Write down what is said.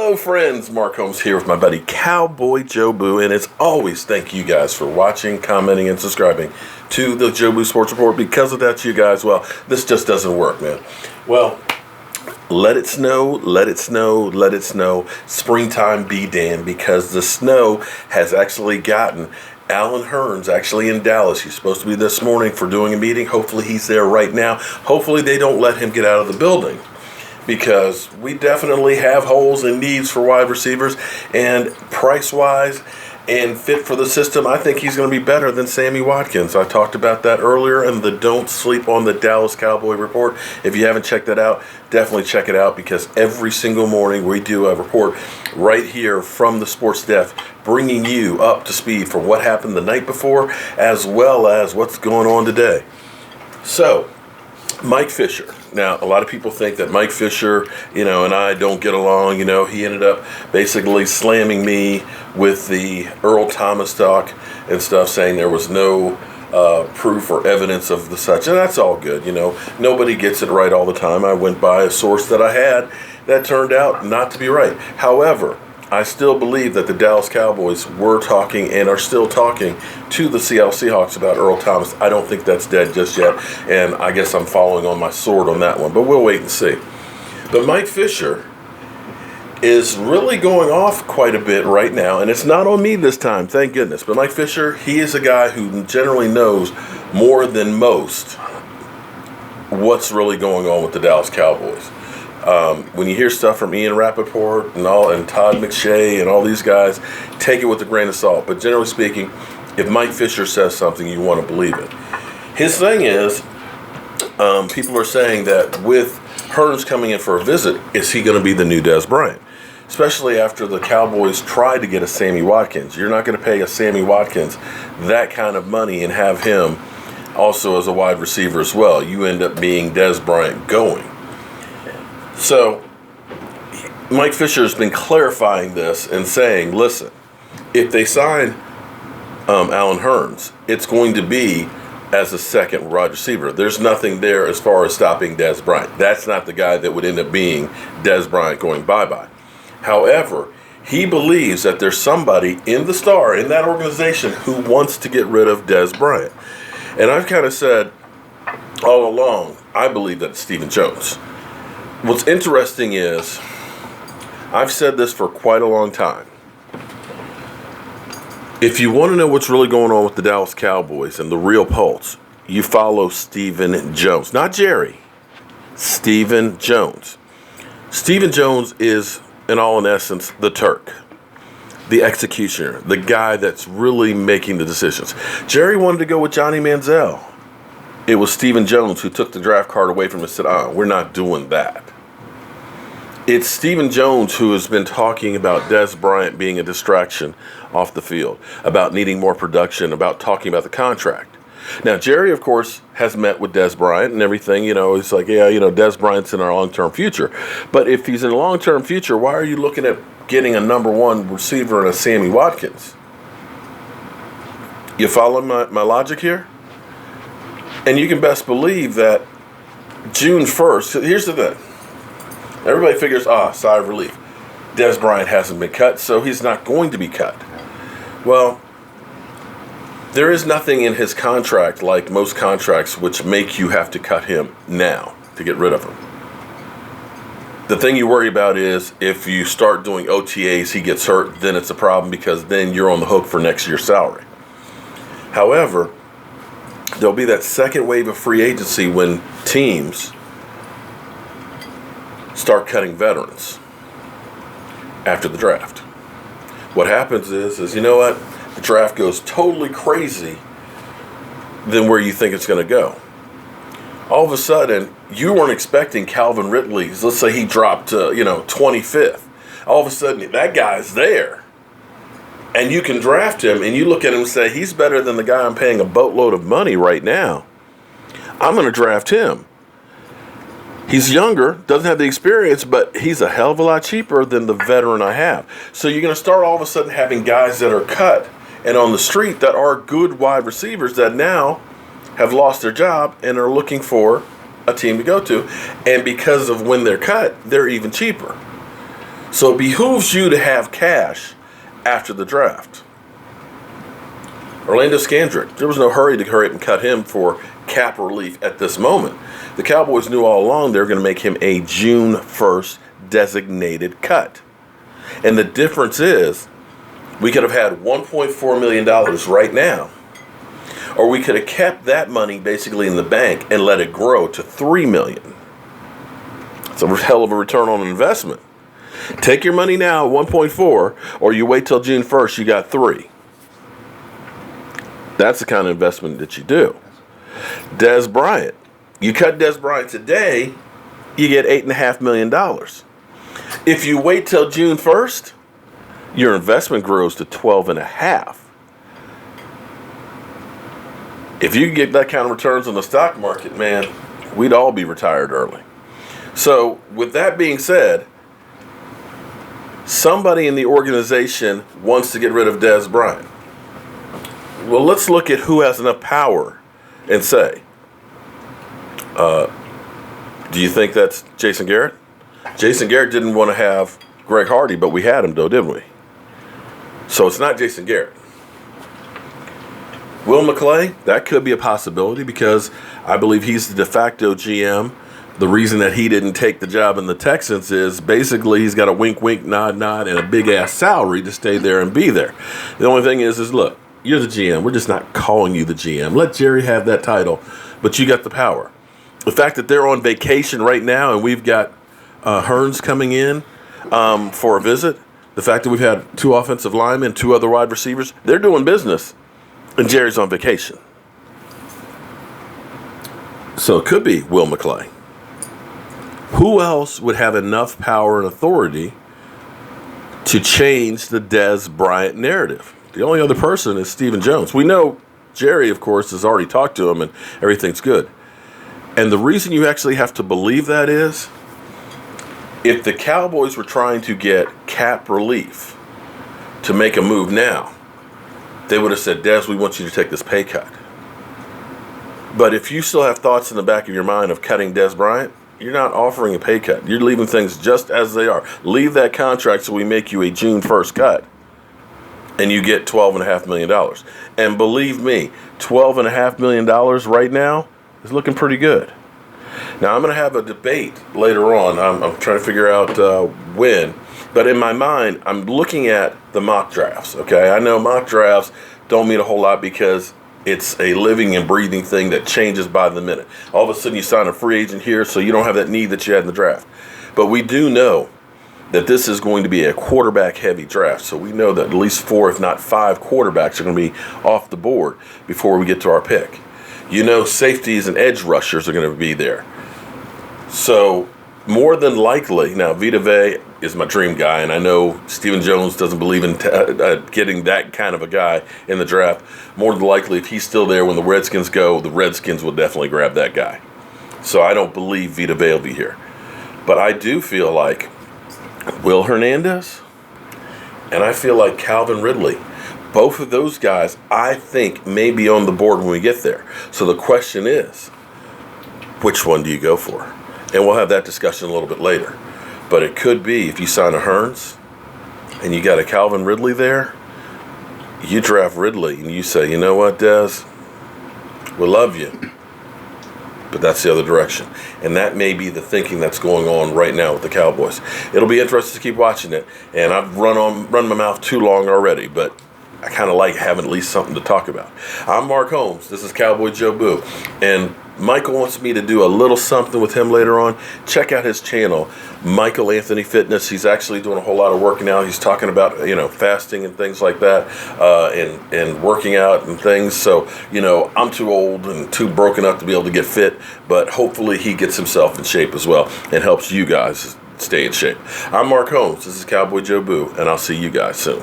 Hello friends, Mark Holmes here with my buddy Cowboy Joe Boo, and as always, thank you guys for watching, commenting, and subscribing to the Joe Boo Sports Report. Because without you guys, well, this just doesn't work, man. Well, let it snow, let it snow, let it snow. Springtime be damned, because the snow has actually gotten Alan Hurns actually in Dallas. He's supposed to be this morning for doing a meeting. Hopefully he's there right now. Hopefully they don't let him get out of the building, because we definitely have holes and needs for wide receivers, and price-wise and fit for the system, I think he's going to be better than Sammy Watkins. I talked about that earlier in the Don't Sleep on the Dallas Cowboy report. If you haven't checked that out, definitely check it out, because every single morning we do a report right here from the sports desk, bringing you up to speed for what happened the night before as well as what's going on today. So, Mike Fisher. Now, a lot of people think that Mike Fisher, and I don't get along. He ended up basically slamming me with the Earl Thomas talk and stuff, saying there was no proof or evidence of the such. And that's all good. Nobody gets it right all the time. I went by a source that I had that turned out not to be right. However, I still believe that the Dallas Cowboys were talking and are still talking to the Seattle Seahawks about Earl Thomas. I don't think that's dead just yet, and I guess I'm following on my sword on that one, but we'll wait and see. But Mike Fisher is really going off quite a bit right now, and it's not on me this time, thank goodness. But Mike Fisher, he is a guy who generally knows more than most what's really going on with the Dallas Cowboys. When you hear stuff from Ian Rappaport and Todd McShay and all these guys, take it with a grain of salt. But generally speaking, if Mike Fisher says something, you want to believe it. His thing is, people are saying that with Hurns coming in for a visit, is he going to be the new Dez Bryant? Especially after the Cowboys tried to get a Sammy Watkins. You're not going to pay a Sammy Watkins that kind of money and have him also as a wide receiver as well. You end up being Dez Bryant going. So, Mike Fisher has been clarifying this and saying, listen, if they sign Alan Hurns, it's going to be as a second wide receiver. There's nothing there as far as stopping Dez Bryant. That's not the guy that would end up being Dez Bryant going bye-bye. However, he believes that there's somebody in the star, in that organization, who wants to get rid of Dez Bryant. And I've kind of said all along, I believe that it's Stephen Jones. What's interesting is, I've said this for quite a long time. If you want to know what's really going on with the Dallas Cowboys and the real pulse, you follow Stephen Jones. Not Jerry. Stephen Jones. Stephen Jones is, in all in essence, the Turk. The executioner. The guy that's really making the decisions. Jerry wanted to go with Johnny Manziel. It was Stephen Jones who took the draft card away from him and said, we're not doing that. It's Stephen Jones who has been talking about Dez Bryant being a distraction off the field, about needing more production, about talking about the contract. Now, Jerry, of course, has met with Dez Bryant and everything. He's like, Dez Bryant's in our long-term future. But if he's in a long-term future, why are you looking at getting a number one receiver in a Sammy Watkins? You follow my logic here? And you can best believe that June 1st, here's the thing. Everybody figures, sigh of relief. Dez Bryant hasn't been cut, so he's not going to be cut. Well, there is nothing in his contract, like most contracts, which make you have to cut him now to get rid of him. The thing you worry about is if you start doing OTAs, he gets hurt, then it's a problem, because then you're on the hook for next year's salary. However, there'll be that second wave of free agency when teams start cutting veterans after the draft. What happens is you know what? The draft goes totally crazy than where you think it's going to go. All of a sudden, you weren't expecting Calvin Ridley's, let's say he dropped to, 25th. All of a sudden, that guy's there. And you can draft him, and you look at him and say, he's better than the guy I'm paying a boatload of money right now. I'm going to draft him. He's younger, doesn't have the experience, but he's a hell of a lot cheaper than the veteran I have. So you're going to start all of a sudden having guys that are cut and on the street that are good wide receivers that now have lost their job and are looking for a team to go to. And because of when they're cut, they're even cheaper. So it behooves you to have cash after the draft. Orlando Scandrick, there was no hurry to hurry up and cut him for cap relief at this moment. The Cowboys knew all along they were going to make him a June 1st designated cut. And the difference is, we could have had $1.4 million right now, or we could have kept that money basically in the bank and let it grow to $3 million. It's a hell of a return on investment. Take your money now at 1.4, or you wait till June 1st, you got 3. That's the kind of investment that you do. Dez Bryant. You cut Dez Bryant today, you get $8.5 million. If you wait till June 1st, your investment grows to 12.5. If you get that kind of returns on the stock market, man, we'd all be retired early. So, with that being said, somebody in the organization wants to get rid of Dez Bryant. Well, let's look at who has enough power and say, do you think that's Jason Garrett? Jason Garrett didn't want to have Greg Hardy, but we had him, though, didn't we? So it's not Jason Garrett. Will McClay, that could be a possibility because I believe he's the de facto GM. The reason that he didn't take the job in the Texans is basically he's got a wink, wink, nod, nod, and a big-ass salary to stay there and be there. The only thing is look, you're the GM. We're just not calling you the GM. Let Jerry have that title, but you got the power. The fact that they're on vacation right now and we've got Hurns coming in for a visit, the fact that we've had 2 offensive linemen, 2 other wide receivers, they're doing business, and Jerry's on vacation. So it could be Will McClay. Who else would have enough power and authority to change the Dez Bryant narrative? The only other person is Stephen Jones. We know Jerry, of course, has already talked to him and everything's good. And the reason you actually have to believe that is, if the Cowboys were trying to get cap relief to make a move now, they would have said, Dez, we want you to take this pay cut. But if you still have thoughts in the back of your mind of cutting Dez Bryant, you're not offering a pay cut. You're leaving things just as they are. Leave that contract so we make you a June 1st cut. And you get $12.5 million. And believe me, $12.5 million right now is looking pretty good. Now, I'm going to have a debate later on. I'm trying to figure out when. But in my mind, I'm looking at the mock drafts, okay? I know mock drafts don't mean a whole lot because it's a living and breathing thing that changes by the minute. All of a sudden, you sign a free agent here, so you don't have that need that you had in the draft. But we do know that this is going to be a quarterback-heavy draft. So we know that at least 4, if not 5 quarterbacks are going to be off the board before we get to our pick. You know, safeties and edge rushers are going to be there. So more than likely, now Vita Vea is my dream guy, and I know Stephen Jones doesn't believe in getting that kind of a guy in the draft. More than likely, if he's still there when the Redskins go, the Redskins will definitely grab that guy. So I don't believe Vita Vea will be here. But I do feel like Will Hernandez, and I feel like Calvin Ridley. Both of those guys, I think, may be on the board when we get there. So the question is, which one do you go for? And we'll have that discussion a little bit later. But it could be, if you sign a Hurns and you got a Calvin Ridley there, you draft Ridley and you say, you know what, Dez, we love you. But that's the other direction. And that may be the thinking that's going on right now with the Cowboys. It'll be interesting to keep watching it. And I've run my mouth too long already, but I kind of like having at least something to talk about. I'm Mark Holmes. This is Cowboy Joe Boo. And Michael wants me to do a little something with him later on. Check out his channel, Michael Anthony Fitness. He's actually doing a whole lot of working out. He's talking about, fasting and things like that, and working out and things. So, I'm too old and too broken up to be able to get fit, but hopefully he gets himself in shape as well and helps you guys stay in shape. I'm Mark Holmes. This is Cowboy Joe Boo, and I'll see you guys soon.